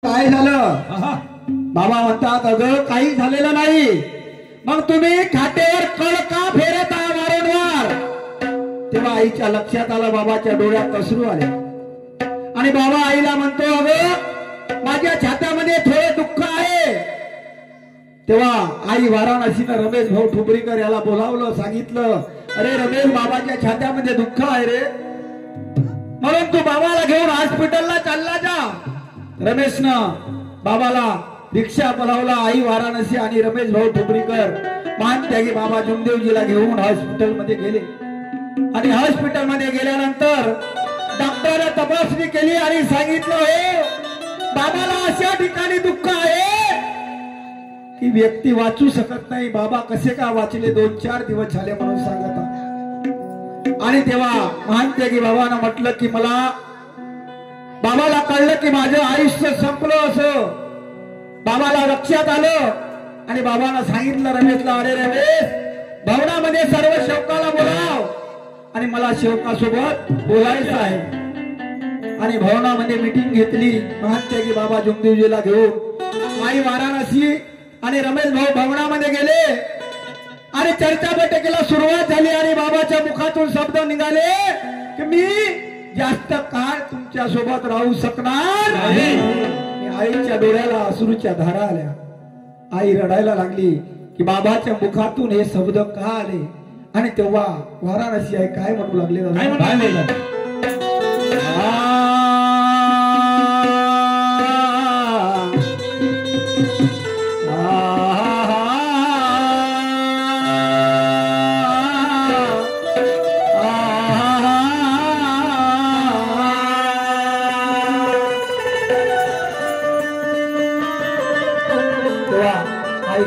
काय झालं? बाबा म्हणतात अगं काही झालेलं नाही. मग तुम्ही खाटेवर कळ का फेरत आहात वारंवार? तेव्हा आईच्या लक्षात आलं, बाबाच्या डोळ्यात अश्रू आले आणि बाबा आईला म्हणतो अगं माझ्या छात्यामध्ये थोडे दुःख आहे. तेव्हा आई वाराणसीनं रमेश भाऊ ठुबरीकर याला बोलावलं, सांगितलं अरे रमेश बाबाच्या छात्यामध्ये दुःख आहे रे, म्हणून तू बाबाला घेऊन हॉस्पिटलला चालला जा. रमेशनं बाबाला रिक्षा बोलावला. आई वाराणसी आणि रमेश भाऊ ठुबरीकर मान त्यागी बाबा जुमदेवजीला घेऊन हॉस्पिटल मध्ये गेले आणि हॉस्पिटल मध्ये गेल्यानंतर डॉक्टरने तपासणी केली आणि सांगितलं हे बाबाला अशा ठिकाणी दुःख आहे की व्यक्ती वाचू शकत नाही. बाबा कसे का वाचले, 2-4 दिवस झाले म्हणून सांगत आहे. आणि तेव्हा महानत्यागी बाबांना म्हटलं की मला बाबाला कळलं की माझं आयुष्य संपलं असं बाबाला लक्षात आलं आणि बाबांना सांगितलं रमेशला, अरे रमेश भवनामध्ये सर्व सेवकाला बोलाव आणि मला सेवकासोबत बोलायचं आहे. आणि भवनामध्ये मीटिंग घेतली. महात्यागी बाबा जुमदेवजीला घेऊन आई वाराणसी आणि रमेश भाऊ भवनामध्ये गेले आणि चर्चा बैठकीला सुरुवात झाली आणि बाबाच्या मुखातून शब्द निघाले की मी जास्त काळ तुमच्या सोबत राहू शकणार नाही. आईच्या डोळ्याला अश्रूच्या धारा आल्या. आई रडायला लागली की बाबाच्या मुखातून हे शब्द का आले. आणि तेव्हा वाराणसी आई काय म्हणू लागले,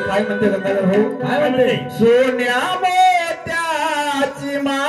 काय म्हणते गंगाधर भाऊ, काय म्हणते, सोन्या मोत्याची माळ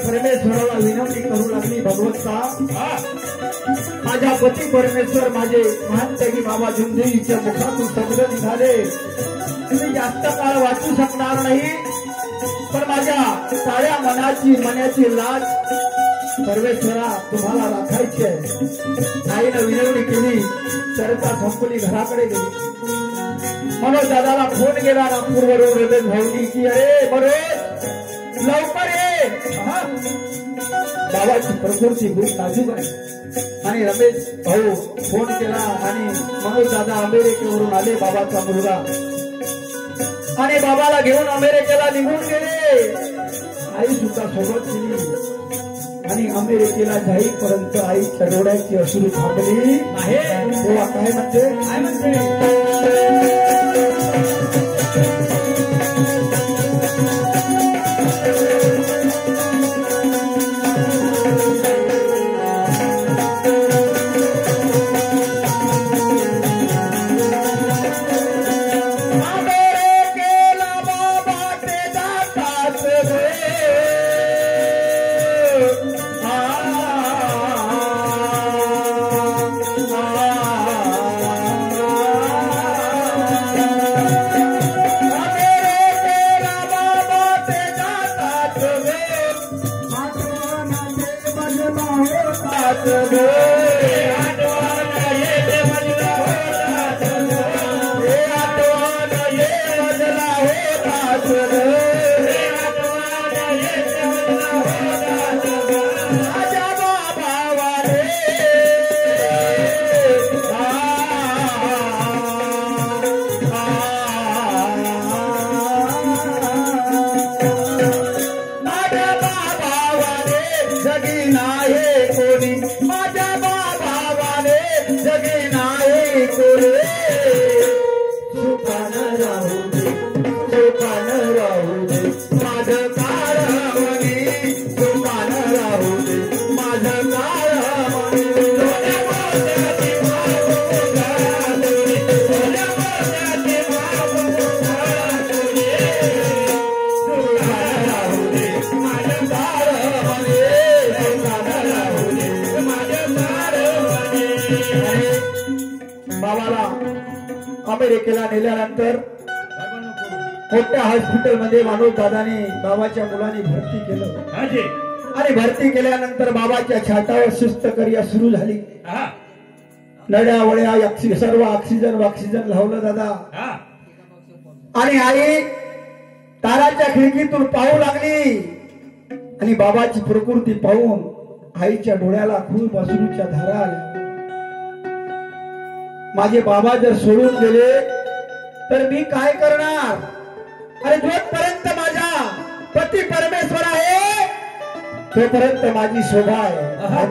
परमेश्वराला विनंती करू लागली, भगवंता माझ्या पती परमेश्वर माझे महात्यागी बाबा जुमदेवजीच्या मुखातून शब्द निघाले, तुम्ही जास्त काळ वाचू शकणार नाही, पण माझ्या साऱ्या मनाची लाज परमेश्वरा तुम्हाला राखायची आहे. आईनं विनवणी केली, चर्चा संपली, घराकडे गेली. मनोज दादाला फोन गेला नागपूरवरून रमेश भाऊनी की अरे मनोज लवकर ये, बाबाची प्रकृती खूप नाजूक आहे. आणि रमेश भाऊ फोन केला आणि मनोज दादा अमेरिकेवरून आले, बाबाचा मुलगा, आणि बाबाला घेऊन अमेरिकेला निघून गेले. आई सुद्धा सोबत गेली आणि अमेरिकेला जाईपर्यंत आईच्या डोळ्याची अश्रू थांबली आहे. तेव्हा काय म्हणते, नको रे सुखानं राहू दे सुखानं राहू दे माझं काळमणी सुखानं राहू दे माझं काळमणी बाबाला अमेरिकेला नेल्यानंतर मोठ्या हॉस्पिटलमध्ये मानव दादाने बाबाच्या मुलांनी भरती केलं आणि भरती केल्यानंतर बाबाच्या छातावर शस्त्रक्रिया सुरू झाली नड्या वड्या सर्व ऑक्सिजन लावलं दादा आणि आई ताराच्या खिडकीतून पाहू लागली आणि बाबाची प्रकृती पाहून आईच्या डोळ्याला खूप अश्रूच्या धारा आल्या माझे बाबा जर सोडून गेले तर मी काय करणार अरे जोपर्यंत माझा पती परमेश्वर आहे तोपर्यंत माझी शोभा आहे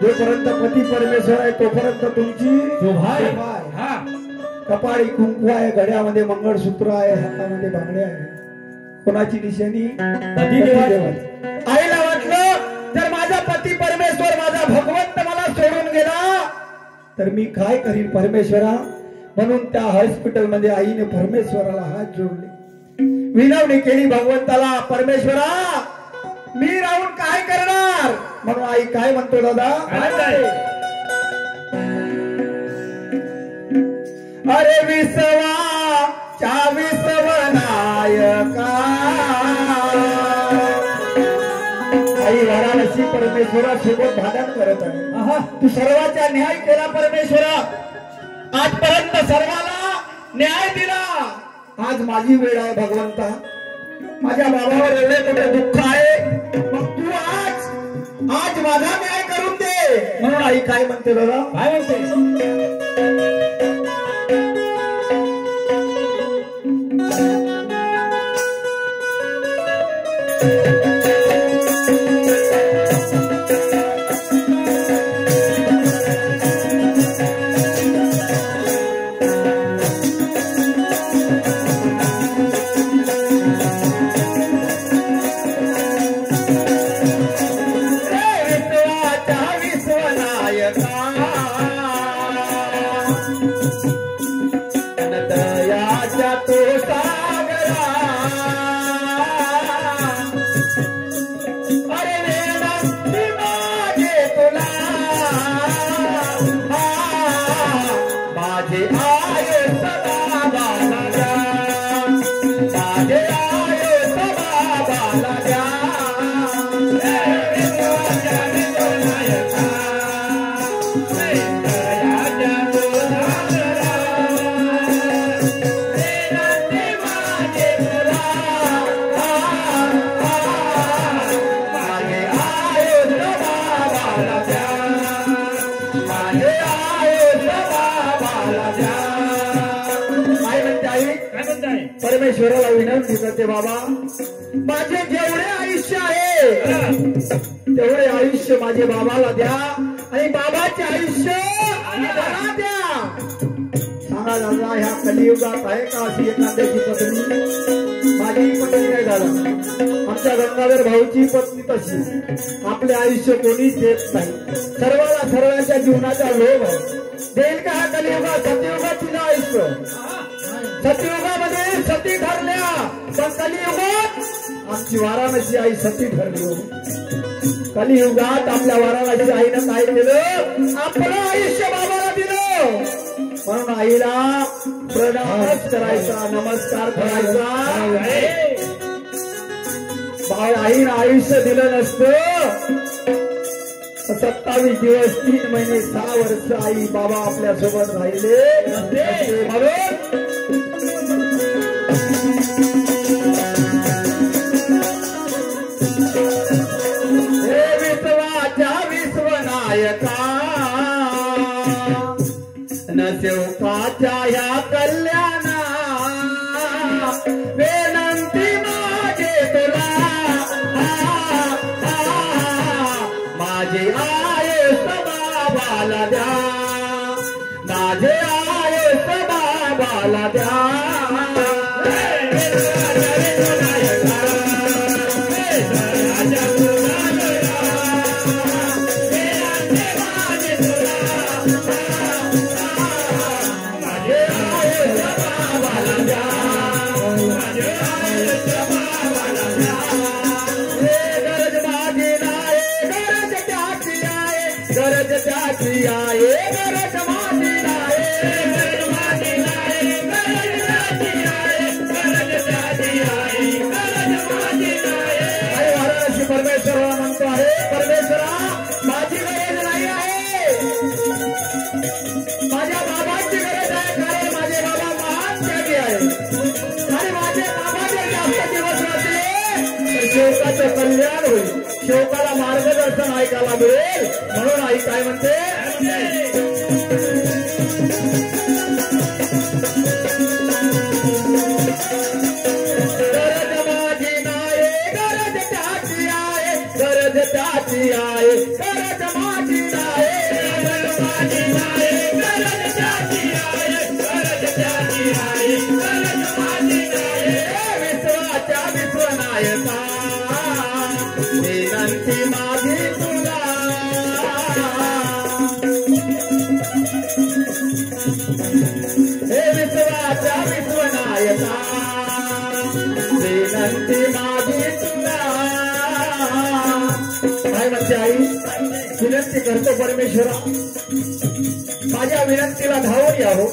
जोपर्यंत पती परमेश्वर आहे तोपर्यंत तुमची शोभा आहे कपाळी कुंकू आहे गड्यामध्ये मंगळसूत्र आहे हातामध्ये बांगड्या आहे कोणाची निशाणी आईला वाटलं जर माझा पती परमेश्वर माझा भगवंत मला सोडून गेला तर मी काय करीन परमेश्वरा म्हणून त्या हॉस्पिटल मध्ये आईने परमेश्वराला हात जोडले विनवणी केली भगवंताला परमेश्वरा मी राहून काय करणार म्हणून आई काय म्हणतो दादा अरे विसवा चा विसवनायका आई वाराणसी परमेश्वरासोबत भांडण करत आहे तू सर्वांचा न्याय केला परमेश्वरा आजपर्यंत सर्वाला न्याय दिला आज माझी वेळ आहे भगवंता माझ्या बाबावर एवढे मोठे दुःख आहे मग तू आज माझा न्याय करून दे म्हणून आई काय म्हणते दादा काय म्हणते परमेश्वराला विनंती करते बाबा माझे जेवढे आयुष्य आहे तेवढे आयुष्य माझे बाबाला द्या आणि बाबाचे आयुष्य मला द्या सांगा दादा ह्या कलियुगात आहे का अशी एखाद्याची पत्नी माझी पत्नी नाही दादा आमच्या गंगाधर भाऊची पत्नी तशी आपले आयुष्य कोणीच देत नाही सर्वांना सर्वांच्या जीवनाचा लोभ आहे देईल का हा कलियुगात सतयुगात तिला आयुष्य सतयुगामध्ये सती ठरल्या पण कलियुगात आमची वाराणसी आई सती ठरली कलियुगात आपल्या वाराणसी आईनं काय केलं आपलं आयुष्य बाबाला दिलं म्हणून आईला प्रणाम करायचा नमस्कार करायचा आईनं आयुष्य दिलं नसतं 27 दिवस 3 महिने 6 वर्ष आई बाबा आपल्या सोबत राहिले म्हणून नसेवकाच्या ह्या कल्याणा विनंती माझे तुला माझे आयुष्य बाबाला द्या माझे बाबाला द्या परमेश्वराला म्हणतो आहे, परमेश्वरा माझी गरज नाही आहे, माझ्या बाबांची गरज आहे. कारण माझे बाबा महान त्यागी आहे आणि माझे बाबा जर जास्त दिवस राहते तर शेवकाचं कल्याण होईल, शेवकाला मार्गदर्शन ऐकायला मिळेल. म्हणून आई काय म्हणते, त्याची आहे गरज माझी आहे, गरज माझी आहे, गरज त्याची आहे, गरज त्याची आहे, गरज माझी आहे. विश्वाच्या विश्वनायका विनंती माझी तुला, हे विश्वाच्या विश्वनायका विनंती माझी तुला. काय म्हणते आई, विनंती करतो परमेश्वरा माझ्या विनंतीला धावून यावं.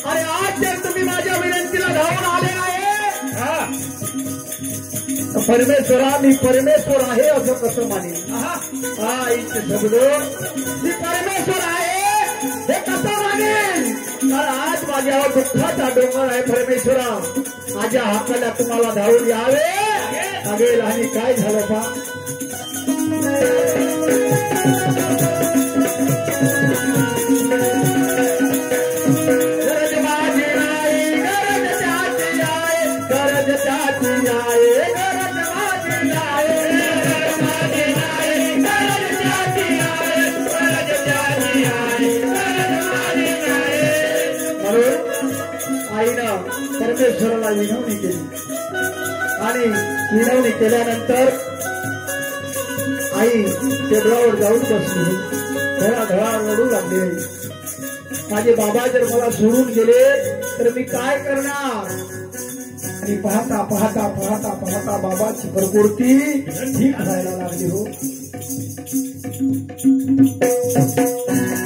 आणि आज जर तुम्ही माझ्या विनंतीला धावून आले आहे परमेश्वरा मी परमेश्वर आहे असं कसं मानेल. आईचे शब्द मी परमेश्वर आहे हे कसं मानेल. कारण आज माझ्यावर दुःखाचा डोंगर आहे परमेश्वरा, माझ्या हाताला तुम्हाला धावून यावे लागेल. आणि काय झालं पा, गरज माझी नाही, गरज त्याची आहे, गरज त्याची आहे, गरज माझी आहे, गरज माझी नाही, गरज त्याची आहे, गरज त्याची आहे, गरज माझी आहे. म्हणून आईनं परमेश्वराला विनवणी केली आणि विनवणी केल्यानंतर आई टेबलावर जाऊन बसली, धडा रडू लागले. माझे बाबा जर मला सोडून गेले तर मी काय करणार. आणि पाहता पाहता पाहता पाहता बाबाची प्रकृती ठीक व्हायला लागली. हो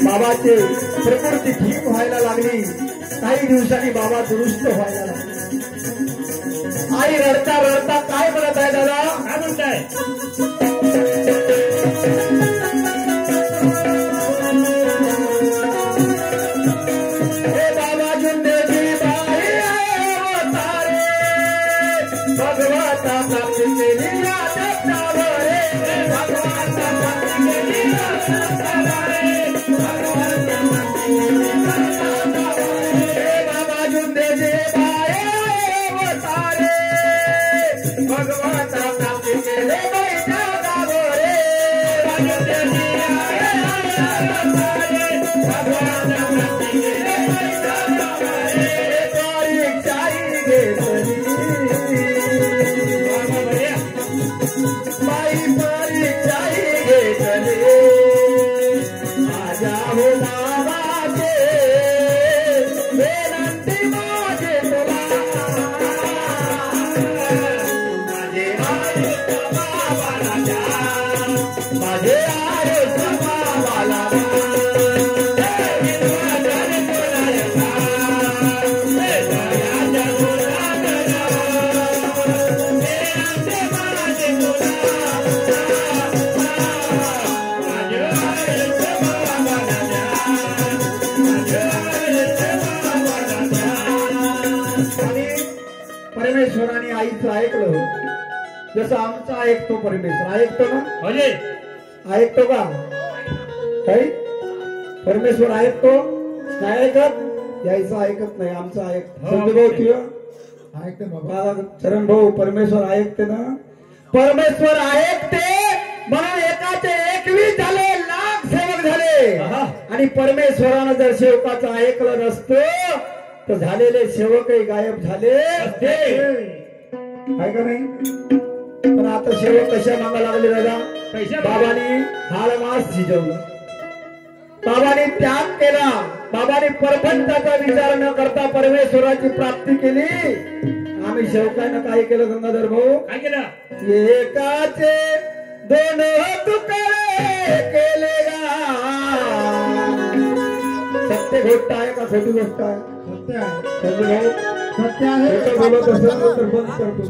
बाबाची प्रकृती ठीक व्हायला लागली. काही दिवसांनी बाबा दुरुस्त व्हायला लागले. आई रडता रडता काय म्हणत आहे दादा, काय म्हणताय, हे बाबा जिंदगी बाई अवतारे भगवता प्राप्ती केली यादवरे, भगवता प्राप्ती केली यादवरे, भगवता प्राप्ती केली यादवरे. हे बाबा जिंदगी बाई अवतारे भगवता प्राप्ती केली यादवरे, जिंदगी परमेश्वराने आईचं ऐकलं जसं आमचं ऐकतो परमेश्वर. ऐकतो ना, ऐकतो का काही परमेश्वर ऐकतो नाही ऐकत, यायचं ऐकत नाही, आमचं ऐकतो. ऐकते बाबा चरण भाऊ, परमेश्वर ऐकते ना, परमेश्वर ऐकते. म्हणून एकाचे 21 झाले, लाख सेवक झाले. आणि परमेश्वरानं जर सेवकाचं ऐकलं नसतं तर झालेले सेवकही गायब झाले आहे का नाही? पण आता सेवक कशा मागा लागले दादा? बाबांनी हाड मास शिजवलं, बाबांनी त्याग केला, बाबांनी परपंचाचा विचार न करता परमेश्वराची प्राप्ती केली. आम्ही सेवकांना काय केलं गंगाधर भाऊ? काय केलं? एकाचे दोन तुकडे केले गा. सत्य गोष्ट आहे का खोटी गोष्ट आहे? सत्य आहे. सत्य आहे. बोलत असेल तर बंद करतो.